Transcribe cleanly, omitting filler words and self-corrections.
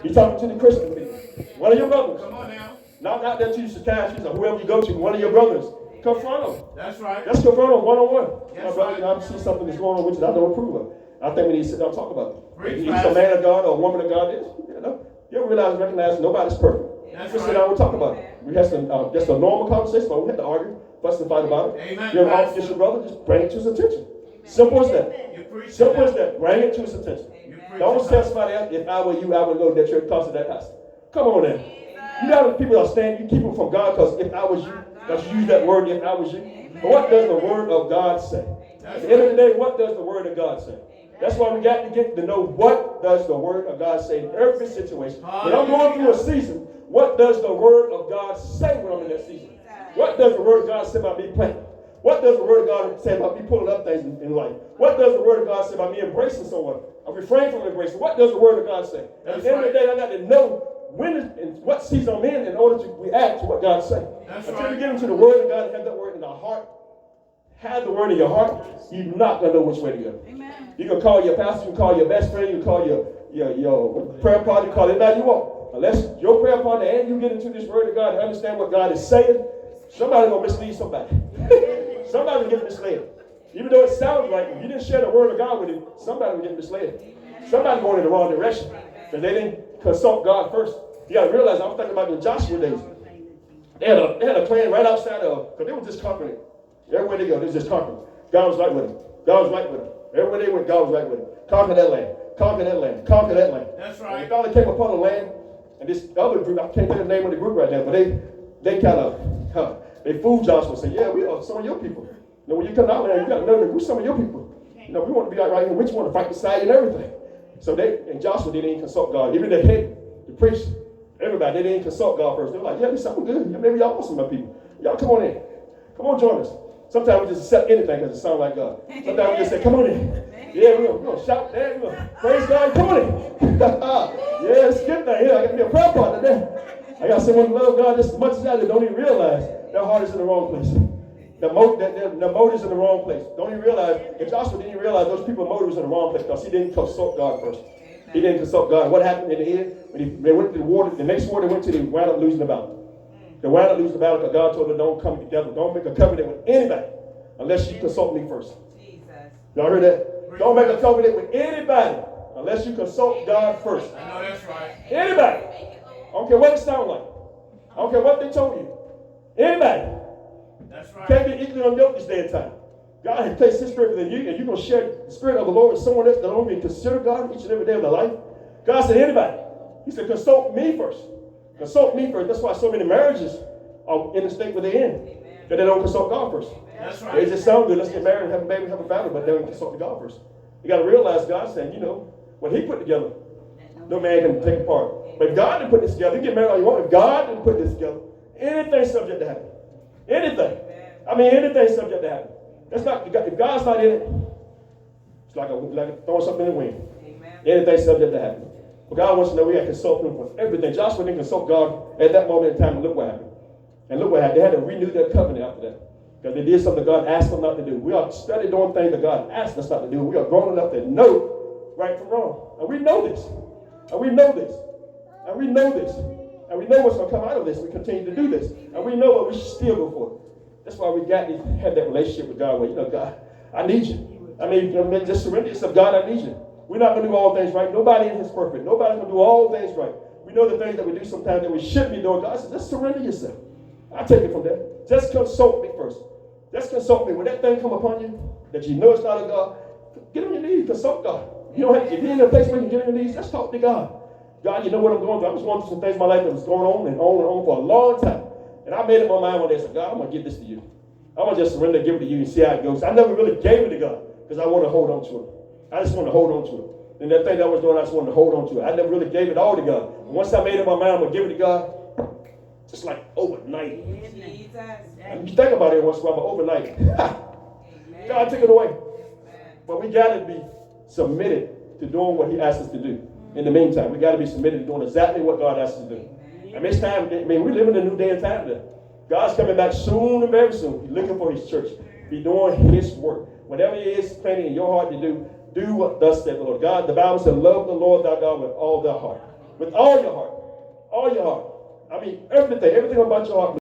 He's talking to the Christian people. One of your brothers. Come on now. Not out there to your psychiatrist or whoever you go to. One of your brothers. Confront them. That's right. Let's confront them one-on-one. That's brother, right. you know, I see something that's going on with you that I don't approve of. I think we need to sit down and talk about it. Preach, If he's a man of God or a woman of God, you don't realize and recognize nobody's perfect. That's Just right. sit down and talk about it. We have some, just a normal conversation, but we have to argue, fuss and fight about it. Amen. You're wrong against your brother, just bring it to his attention. Simple as that. You preach Simple as that. Bring it to his attention. You preach Don't it. tell somebody else, if I were you, I would go to that church because of that pastor. Come on now. You know people are standing, you keep them from God because if I was you, let's use that word, if I was you. But what does the word of God say? At the end of the day, what does the word of God say? That's why we got to get to know what does the word of God say in every situation. When I'm going through a season, what does the word of God say when I'm in that season? What does the word of God say about me planting? What does the word of God say about me pulling up things in life? What does the word of God say about me embracing someone? I refrain from embracing. What does the word of God say? At the end of the day, I got to know when and what season I'm in order to react to what God says. Until we get into the word of God and have that word in our heart, have the word in your heart, you're not going to know which way to go. Amen. You can call your pastor, you can call your best friend, you can call your prayer partner, call anybody you want. Unless your prayer partner and you get into this word of God and understand what God is saying, somebody's going to mislead somebody. Somebody will get misled. Even though it sounds like if you didn't share the word of God with him, somebody will get misled. Somebody going in the wrong direction because they didn't consult God first. You got to realize, I'm thinking about the Joshua days. They had a plan right outside of, because they were just conquering. Everywhere they go, they was just conquering. God was right with them. God was right with them. Everywhere they went, God was right with them. Conquer that land. Conquer that land. Conquer that land. That's And right. they finally came upon the land, and this other group, I can't think of the name of the group right now, but they kind of, they fooled Joshua and said, yeah, we are some of your people. You know, when you come out there, you got to know that we're some of your people. You know, we want to be right here. We just want to fight beside you and everything. So and Joshua didn't even consult God. Even the head, the priest, everybody, they didn't consult God first. They're like, yeah, this sounds good. Yeah, maybe y'all want some of my people. Y'all come on in. Come on, join us. Sometimes we just accept anything because it sounds like God. Sometimes we just say, come on in. Yeah, we're going to shout there. We're going to praise God. Come on in. Yeah, it's a good thing. Yeah, I got to be a prayer partner there. I got someone who love God just as much as I do. Don't even realize their heart is in the wrong place. The motives in the wrong place. Don't even realize, if Joshua didn't even realize those people's motives in the wrong place because he didn't consult God first. He didn't consult God. What happened in the end? When they went to the water, the next war they went to, they wound up losing the battle. They wound up losing the battle because God told them, don't come together. Don't make a covenant with anybody unless you consult me first. Y'all heard that? Don't make a covenant with anybody unless you consult God first. I know that's right. Anybody. I don't care what it sounds like. I don't care what they told you. Anybody. That's right. Can't be equally unyoked this day and time. God has placed his spirit within you, and you're going to share the spirit of the Lord with someone else that don't even consider God each and every day of their life. God said, anybody. He said, consult me first. Consult me first. That's why so many marriages are in the state where they're in. Because they don't consult God first. That's right. They just sound good. Let's get married and have a baby, have a family, but they don't consult God first. You got to realize God said, you know, what he put together, no man can take apart. But if God didn't put this together, you get married all you want. If God didn't put this together, anything's subject to happen. Anything. I mean, anything's subject to happen. That's not, if God's not in it, it's like throwing something in the wind. Anything's subject to happen. But God wants to know we got to consult him for everything. Joshua didn't consult God at that moment in time, and look what happened. And look what happened. They had to renew their covenant after that. Because they did something God asked them not to do. We are studying doing things that God asked us not to do. We are grown enough to know right from wrong. And we know this. And we know this. And we know this. And we know what's going to come out of this. We continue to do this. And we know what we should still go for. That's why we got to have that relationship with God where, you know, God, I need you. I mean, just surrender yourself. God, I need you. We're not going to do all things right. Nobody in here is perfect. Nobody's going to do all things right. We know the things that we do sometimes that we shouldn't be doing. God says, just surrender yourself. I'll take it from there. Just consult me first. Just consult me. When that thing come upon you, that you know it's not of God, get on your knees, consult God. You don't have to, if you're in a place where you can get on your knees, just talk to God. God, you know what I'm going through. I was going through some things in my life that was going on and on and on for a long time. And I made up my mind one day. I said, God, I'm going to give this to you. I'm going to just surrender, give it to you and see how it goes. I never really gave it to God because I want to hold on to it. I just want to hold on to it. And that thing that I was doing, I just wanted to hold on to it. I never really gave it all to God. And once I made up my mind, I'm going to give it to God, just like overnight. And you think about it once in a while, but overnight, God took it away. But we got to be submitted to doing what he asked us to do. In the meantime, we got to be submitted to doing exactly what God asked us to do. And it's time, I mean, we live in a new day and time today. God's coming back soon and very soon. He's looking for his church. Be doing his work. Whatever he is planning in your heart to do what thus said the Lord. God, the Bible said, love the Lord thy God with all thy heart, With all your heart. All your heart. I mean, everything about your heart.